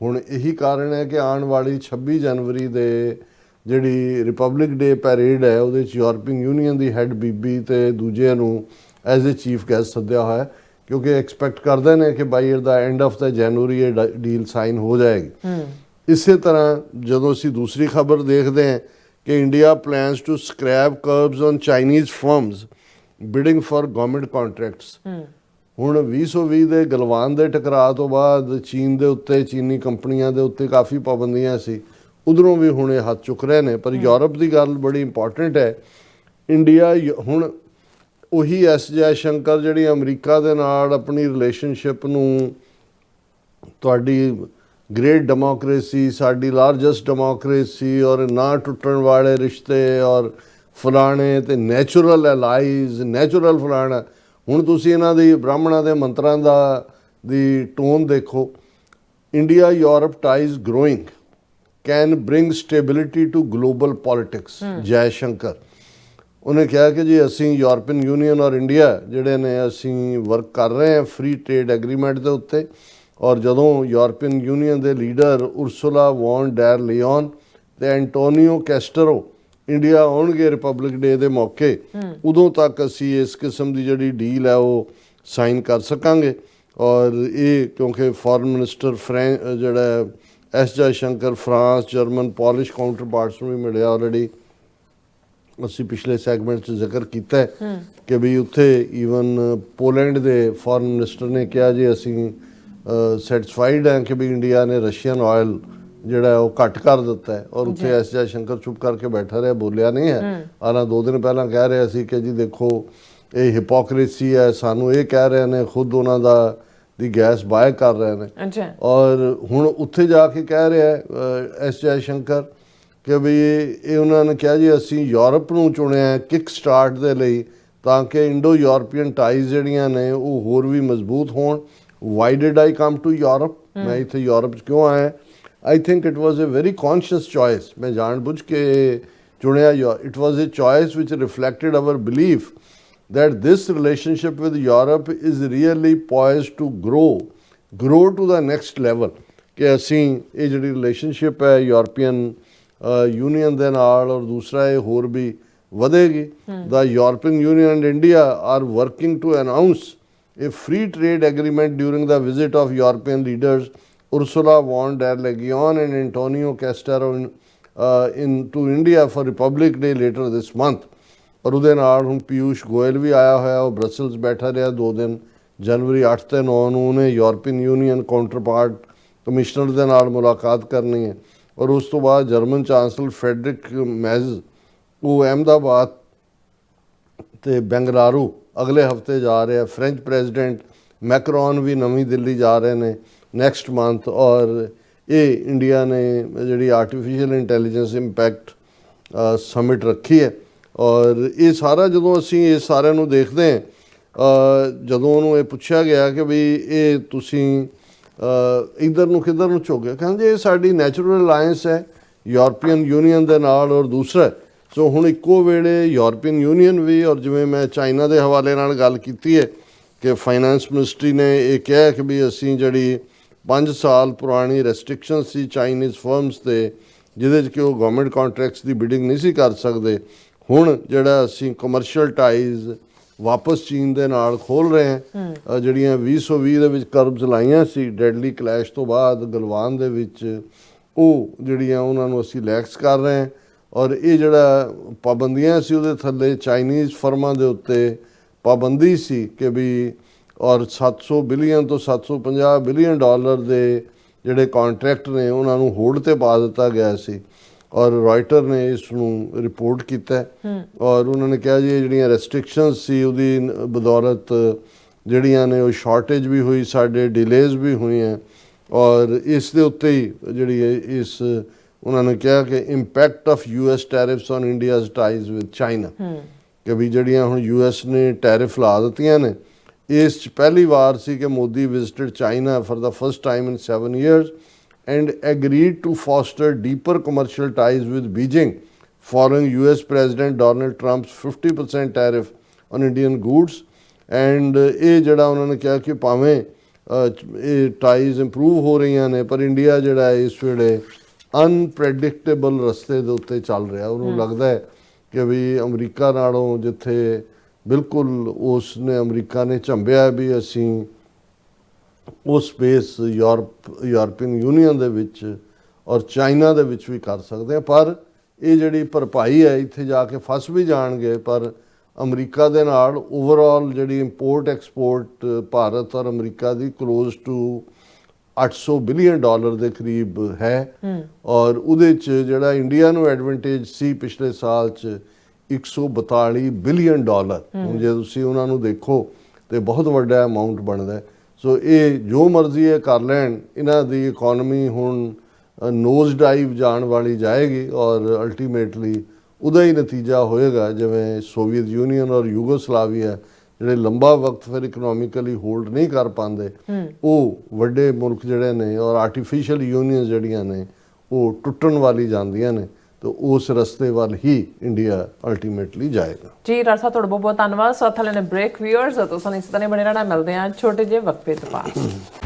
ਹੁਣ ਇਹੀ ਕਾਰਨ ਹੈ ਕਿ ਆਉਣ ਵਾਲੀ 26 ਜਨਵਰੀ ਦੇ ਜਿਹੜੀ ਰਿਪਬਲਿਕ ਡੇ ਪੈਰੇਡ ਹੈ ਉਹਦੇ 'ਚ ਯੂਰਪੀਅਨ ਯੂਨੀਅਨ ਦੀ ਹੈੱਡ ਬੀਬੀ ਤੇ ਦੂਜਿਆਂ ਨੂੰ ਐਜ਼ ਏ ਚੀਫ ਗੈਸਟ ਸੱਦਿਆ ਹੋਇਆ, ਕਿਉਂਕਿ ਐਕਸਪੈਕਟ ਕਰਦੇ ਨੇ ਕਿ ਬਾਈ ਦਾ ਐਂਡ ਆਫ ਦਾ ਜਨਵਰੀ ਇਹ ਡੀਲ ਸਾਈਨ ਹੋ ਜਾਏਗੀ। ਇਸੇ ਤਰ੍ਹਾਂ ਜਦੋਂ ਅਸੀਂ ਦੂਸਰੀ ਖਬਰ ਦੇਖਦੇ ਹਾਂ ਕਿ India plans to scrap curbs on Chinese firms bidding for government contracts. ਹੁਣ 2020 ਦੇ ਗਲਵਾਨ ਦੇ ਟਕਰਾਅ ਤੋਂ ਬਾਅਦ ਚੀਨ ਦੇ ਉੱਤੇ, ਚੀਨੀ ਕੰਪਨੀਆਂ ਦੇ ਉੱਤੇ ਕਾਫੀ ਪਾਬੰਦੀਆਂ ਸੀ, ਉਧਰੋਂ ਵੀ ਹੁਣ ਇਹ ਹੱਥ ਚੁੱਕ ਰਹੇ ਨੇ। ਪਰ ਯੂਰਪ ਦੀ ਗੱਲ ਬੜੀ ਇੰਪੋਰਟੈਂਟ ਹੈ। ਇੰਡੀਆ ਹੁਣ ਉਹੀ ਐਸ ਜੈ ਸ਼ੰਕਰ ਜਿਹੜੀ ਅਮਰੀਕਾ ਦੇ ਨਾਲ ਆਪਣੀ ਰਿਲੇਸ਼ਨਸ਼ਿਪ ਨੂੰ, ਤੁਹਾਡੀ ਗ੍ਰੇਟ ਡੈਮੋਕ੍ਰੇਸੀ, ਸਾਡੀ ਲਾਰਜੈਸਟ ਡੈਮੋਕ੍ਰੇਸੀ ਔਰ ਨਾ ਟੁੱਟਣ ਵਾਲੇ ਰਿਸ਼ਤੇ ਔਰ ਫਲਾਣੇ ਤੇ ਨੈਚੁਰਲ ਐਲਾਈਜ਼, ਨੈਚੁਰਲ ਫਲਾਣਾ। ਹੁਣ ਤੁਸੀਂ ਇਹਨਾਂ ਦੀ ਬ੍ਰਾਹਮਣਾਂ ਦੇ ਮੰਤਰਾਂ ਦੀ ਟੋਨ ਦੇਖੋ। India Europe ties growing can bring stability to global politics, Jaishankar. ਉਹਨੇ ਕਿਹਾ ਕਿ ਜੀ ਅਸੀਂ ਯੂਰਪੀਅਨ ਯੂਨੀਅਨ ਔਰ ਇੰਡੀਆ ਜਿਹੜੇ ਨੇ ਅਸੀਂ ਵਰਕ ਕਰ ਰਹੇ ਹਾਂ ਫ੍ਰੀ ਟ੍ਰੇਡ ਐਗਰੀਮੈਂਟ ਦੇ ਉੱਤੇ। ਔਰ ਜਦੋਂ ਯੂਰਪੀਅਨ ਯੂਨੀਅਨ ਦੇ ਲੀਡਰ ਉਰਸੁਲਾ ਵੌਨ ਡੈਰ ਲਿਓਨ ਤੇ ਐਂਟੋਨੀਓ ਕੈਸਟਰੋ ਇੰਡੀਆ ਆਉਣਗੇ ਰਿਪਬਲਿਕ ਡੇ ਦੇ ਮੌਕੇ, ਉਦੋਂ ਤੱਕ ਅਸੀਂ ਇਸ ਕਿਸਮ ਦੀ ਜਿਹੜੀ ਡੀਲ ਹੈ ਉਹ ਸਾਈਨ ਕਰ ਸਕਾਂਗੇ। ਔਰ ਇਹ ਕਿਉਂਕਿ ਫੋਰਨ ਮਿਨਿਸਟਰ ਜਿਹੜਾ S Jaishankar France German polish counter parts ਨੂੰ ਵੀ ਮਿਲਿਆ ਆਲਰੇਡੀ ਅਸੀਂ ਪਿਛਲੇ ਸੈਗਮੈਂਟ 'ਚ ਜ਼ਿਕਰ ਕੀਤਾ ਹੈ ਕਿ ਵੀ ਉੱਥੇ ਈਵਨ ਪੋਲੈਂਡ ਦੇ ਫੋਰਨ ਮਿਨਿਸਟਰ ਨੇ ਕਿਹਾ ਜੀ ਅਸੀਂ ਸੈਟੀਸਫਾਈਡ ਹਾਂ ਕਿ ਵੀ ਇੰਡੀਆ ਨੇ ਰਸ਼ੀਅਨ ਆਇਲ ਜਿਹੜਾ ਉਹ ਘੱਟ ਕਰ ਦਿੱਤਾ ਹੈ ਔਰ ਉੱਥੇ ਐਸ ਜੈਸ਼ੰਕਰ ਚੁੱਪ ਕਰਕੇ ਬੈਠਾ ਰਿਹਾ ਬੋਲਿਆ ਨਹੀਂ ਹੈ ਆਰਾਂ 2 ਦਿਨ ਪਹਿਲਾਂ ਕਹਿ ਰਿਹਾ ਸੀ ਕਿ ਜੀ ਦੇਖੋ ਇਹ ਹਿਪੋਕ੍ਰੇਸੀ ਹੈ ਸਾਨੂੰ ਇਹ ਕਹਿ ਰਹੇ ਨੇ ਖੁਦ ਉਹਨਾਂ ਦੀ ਗੈਸ ਬਾਏ ਕਰ ਰਹੇ ਨੇ ਔਰ ਹੁਣ ਉੱਥੇ ਜਾ ਕੇ ਕਹਿ ਰਿਹਾ ਐਸ ਜੈਸ਼ੰਕਰ ਕਿ ਵੀ ਇਹ ਉਹਨਾਂ ਨੇ ਕਿਹਾ ਜੀ ਅਸੀਂ ਯੂਰਪ ਨੂੰ ਚੁਣਿਆ ਕਿਕ ਸਟਾਰਟ ਦੇ ਲਈ ਤਾਂ ਕਿ ਇੰਡੋ ਯੂਰਪੀਅਨ ਟਾਈਜ਼ ਜਿਹੜੀਆਂ ਨੇ ਉਹ ਹੋਰ ਵੀ ਮਜ਼ਬੂਤ ਹੋਣ why did I come to Europe ਮੈਂ ਇੱਥੇ ਯੂਰਪ 'ਚ ਕਿਉਂ ਆਇਆ I think it was a very conscious choice. मैं जानबूझ के चुनिया it was a choice which reflected our belief that this relationship with Europe is really poised to grow to the next level. कि असी ये जी relationship है European Union ਦੇ ਨਾਲ और दूसरा ये होर भी ਵਧੇਗੀ. The European Union and India are working to announce a free trade agreement during the visit of European leaders Ursula von der Leyen and Antonio Castillo to India for Republic Day later this month. और ਉਹਦੇ ਨਾਲ ਹੁਣ ਪੀਯੂਸ਼ ਗੋਇਲ ਵੀ ਆਇਆ ਹੋਇਆ ਉਹ Brussels ਬੈਠਾ ਰਿਹਾ 2 ਦਿਨ ਜਨਵਰੀ 8 ਤੇ 9 ਨੂੰ ਉਹਨੇ ਯੂਰਪੀਅਨ ਯੂਨੀਅਨ ਕਾਊਂਟਰਪਾਰਟ ਕਮਿਸ਼ਨਰ ਦੇ ਨਾਲ ਮੁਲਾਕਾਤ ਕਰਨੀ ਹੈ ਔਰ ਉਸ ਤੋਂ ਬਾਅਦ ਜਰਮਨ ਚਾਂਸਲਰ ਫੈਡਰਿਕ ਮੈਜ਼ ਉਹ ਅਹਿਮਦਾਬਾਦ ਤੇ ਬੈਂਗਲਾਰੂ ਅਗਲੇ ਹਫਤੇ ਜਾ ਰਿਹਾ ਫ੍ਰੈਂਚ ਪ੍ਰੈਜ਼ੀਡੈਂਟ ਮੈਕਰੋਨ ਵੀ ਨਵੀਂ ਦਿੱਲੀ ਜਾ ਰਹੇ ਨੇ ਨੈਕਸਟ ਮੰਥ ਔਰ ਇਹ ਇੰਡੀਆ ਨੇ ਜਿਹੜੀ ਆਰਟੀਫਿਸ਼ੀਅਲ ਇੰਟੈਲੀਜੈਂਸ ਇੰਪੈਕਟ ਸਮਿਟ ਰੱਖੀ ਹੈ ਔਰ ਇਹ ਸਾਰਾ ਜਦੋਂ ਅਸੀਂ ਇਹ ਸਾਰਿਆਂ ਨੂੰ ਦੇਖਦੇ ਹਾਂ ਜਦੋਂ ਉਹਨੂੰ ਇਹ ਪੁੱਛਿਆ ਗਿਆ ਕਿ ਵੀ ਇਹ ਤੁਸੀਂ ਇੱਧਰ ਨੂੰ ਕਿੱਧਰ ਨੂੰ ਝੁਕੇ ਕਹਿੰਦੇ ਇਹ ਸਾਡੀ ਨੈਚੁਰਲ ਅਲਾਇੰਸ ਹੈ ਯੂਰਪੀਅਨ ਯੂਨੀਅਨ ਦੇ ਨਾਲ ਔਰ ਦੂਸਰਾ ਸੋ ਹੁਣ ਇੱਕੋ ਵੇਲੇ ਯੂਰਪੀਅਨ ਯੂਨੀਅਨ ਵੀ ਔਰ ਜਿਵੇਂ ਮੈਂ ਚਾਈਨਾ ਦੇ ਹਵਾਲੇ ਨਾਲ ਗੱਲ ਕੀਤੀ ਹੈ ਕਿ ਫਾਈਨੈਂਸ ਮਿਨਿਸਟਰੀ ਨੇ ਇਹ ਕਿਹਾ ਕਿ ਵੀ ਅਸੀਂ ਜਿਹੜੀ 5 ਸਾਲ ਪੁਰਾਣੀ ਰੈਸਟ੍ਰਿਕਸ਼ਨ ਸੀ ਚਾਈਨੀਜ਼ ਫਰਮਸ 'ਤੇ ਜਿਹਦੇ 'ਚ ਕਿ ਉਹ ਗਵਰਨਮੈਂਟ ਕੰਟਰੈਕਟਸ ਦੀ ਬਿਡਿੰਗ ਨਹੀਂ ਸੀ ਕਰ ਸਕਦੇ ਹੁਣ ਜਿਹੜਾ ਅਸੀਂ ਕਮਰਸ਼ੀਅਲ ਟਾਈਜ਼ ਵਾਪਸ ਚੀਨ ਦੇ ਨਾਲ ਖੋਲ੍ਹ ਰਹੇ ਹਾਂ ਜਿਹੜੀਆਂ 2020 ਦੇ ਵਿੱਚ ਕਰਬਸ ਲਾਈਆਂ ਸੀ ਡੈਡਲੀ ਕਲੈਸ਼ ਤੋਂ ਬਾਅਦ ਗਲਵਾਨ ਦੇ ਵਿੱਚ ਉਹ ਜਿਹੜੀਆਂ ਉਹਨਾਂ ਨੂੰ ਅਸੀਂ ਰਿਲੈਕਸ ਕਰ ਰਹੇ ਹਾਂ ਔਰ ਇਹ ਜਿਹੜਾ ਪਾਬੰਦੀਆਂ ਸੀ ਉਹਦੇ ਥੱਲੇ ਚਾਈਨੀਜ਼ ਫਰਮਾਂ ਦੇ ਉੱਤੇ ਪਾਬੰਦੀ ਸੀ ਕਿ ਵੀ ਔਰ 700 ਬਿਲੀਅਨ ਤੋਂ 750 ਬਿਲੀਅਨ ਡਾਲਰ ਦੇ ਜਿਹੜੇ ਕੰਟਰੈਕਟ ਨੇ ਉਹਨਾਂ ਨੂੰ ਹੋਲਡ ਤੇ ਪਾ ਦਿੱਤਾ ਗਿਆ ਸੀ ਔਰ ਰਾਇਟਰ ਨੇ ਇਸ ਨੂੰ ਰਿਪੋਰਟ ਕੀਤਾ ਔਰ ਉਹਨਾਂ ਨੇ ਕਿਹਾ ਜੀ ਇਹ ਜਿਹੜੀਆਂ ਰੈਸਟ੍ਰਿਕਸ਼ਨਸ ਸੀ ਉਹਦੀ ਬਦੌਲਤ ਜਿਹੜੀਆਂ ਨੇ ਉਹ ਸ਼ਾਰਟੇਜ ਵੀ ਹੋਈ ਸਾਡੇ ਡਿਲੇਜ਼ ਵੀ ਹੋਈਆਂ ਔਰ ਇਸ ਦੇ ਉੱਤੇ ਹੀ ਜਿਹੜੀ ਇਸ ਉਹਨਾਂ ਨੇ ਕਿਹਾ ਕਿ impact of US tariffs on India's ties with China ਕਿ ਵੀ ਜਿਹੜੀਆਂ ਹੁਣ US ਨੇ ਟੈਰਿਫ ਲਾ ਦਿੱਤੀਆਂ ਨੇ ਇਸ 'ਚ ਪਹਿਲੀ ਵਾਰ ਸੀ ਕਿ Modi visited China for the first time in 7 years and agreed to foster deeper commercial ties with Beijing following US President Donald Trump's 50% tariff on Indian goods and ਇਹ ਜਿਹੜਾ ਉਹਨਾਂ ਨੇ ਕਿਹਾ ਕਿ ਭਾਵੇਂ ਇਹ ਟਾਈਜ਼ ਇੰਪਰੂਵ ਹੋ ਰਹੀਆਂ ਨੇ ਪਰ ਇੰਡੀਆ ਜਿਹੜਾ ਇਸ ਵੇਲੇ ਅਨਪ੍ਰੈਡਿਕਟੇਬਲ ਰਸਤੇ ਦੇ ਉੱਤੇ ਚੱਲ ਰਿਹਾ ਉਹਨੂੰ ਲੱਗਦਾ ਹੈ ਕਿ ਵੀ ਅਮਰੀਕਾ ਨਾਲੋਂ ਜਿੱਥੇ ਬਿਲਕੁਲ ਉਸ ਨੇ ਅਮਰੀਕਾ ਨੇ ਝੰਬਿਆ ਵੀ ਅਸੀਂ ਉਹ ਸਪੇਸ ਯੂਰਪੀਅਨ ਯੂਨੀਅਨ ਦੇ ਵਿੱਚ ਔਰ ਚਾਈਨਾ ਦੇ ਵਿੱਚ ਵੀ ਕਰ ਸਕਦੇ ਹਾਂ ਪਰ ਇਹ ਜਿਹੜੀ ਭਰਪਾਈ ਹੈ ਇੱਥੇ ਜਾ ਕੇ ਫਸ ਵੀ ਜਾਣਗੇ ਪਰ ਅਮਰੀਕਾ ਦੇ ਨਾਲ ਓਵਰਆਲ ਜਿਹੜੀ ਇੰਪੋਰਟ ਐਕਸਪੋਰਟ ਭਾਰਤ ਔਰ America the close to 800 billion dollar ਦੇ ਕਰੀਬ ਹੈ ਔਰ ਉਹਦੇ 'ਚ ਜਿਹੜਾ ਇੰਡੀਆ ਨੂੰ ਐਡਵਾਂਟੇਜ ਸੀ ਪਿਛਲੇ ਸਾਲ 'ਚ 142 ਬਿਲੀਅਨ ਡਾਲਰ ਹੁਣ ਜੇ ਤੁਸੀਂ ਉਹਨਾਂ ਨੂੰ ਦੇਖੋ ਤੇ ਬਹੁਤ ਵੱਡਾ ਅਮਾਉਂਟ ਬਣਦਾ ਸੋ ਇਹ ਜੋ ਮਰਜ਼ੀ ਇਹ ਕਰ ਲੈਣ ਇਹਨਾਂ ਦੀ ਇਕਨੋਮੀ ਹੁਣ ਨੋਜ਼ ਡਾਈਵ ਜਾਣ ਵਾਲੀ ਜਾਏਗੀ ਔਰ ਅਲਟੀਮੇਟਲੀ ਉਹਦਾ ਹੀ ਨਤੀਜਾ ਹੋਏਗਾ ਜਿਵੇਂ ਸੋਵੀਅਤ ਯੂਨੀਅਨ ਔਰ ਯੂਗੋਸਲਾਵੀਆ ਜਿਹੜੇ ਲੰਬਾ ਵਕਤ ਫਿਰ ਇਕਨੋਮਿਕਲੀ ਹੋਲਡ ਨਹੀਂ ਕਰ ਪਾਉਂਦੇ ਉਹ ਵੱਡੇ ਮੁਲਕ ਜਿਹੜੇ ਨੇ ਔਰ ਆਰਟੀਫਿਸ਼ੀਅਲ ਯੂਨੀਅਨ ਜਿਹੜੀਆਂ ਨੇ ਉਹ ਟੁੱਟਣ ਵਾਲੀ ਜਾਂਦੀਆਂ ਨੇ तो उस रस्ते वाल ही इंडिया अल्टीमेटली जाएगा जी राजा ਤੁਹਾਡਾ ਬਹੁਤ ਬਹੁਤ ਧੰਨਵਾਦ। ਸੋ ਥੱਲੇ ਨੇ ਬ੍ਰੇਕ ਵੀਅਰਸ तो सन इस तरह बने रहना मिलते हैं छोटे जे वक्फे तो बाद।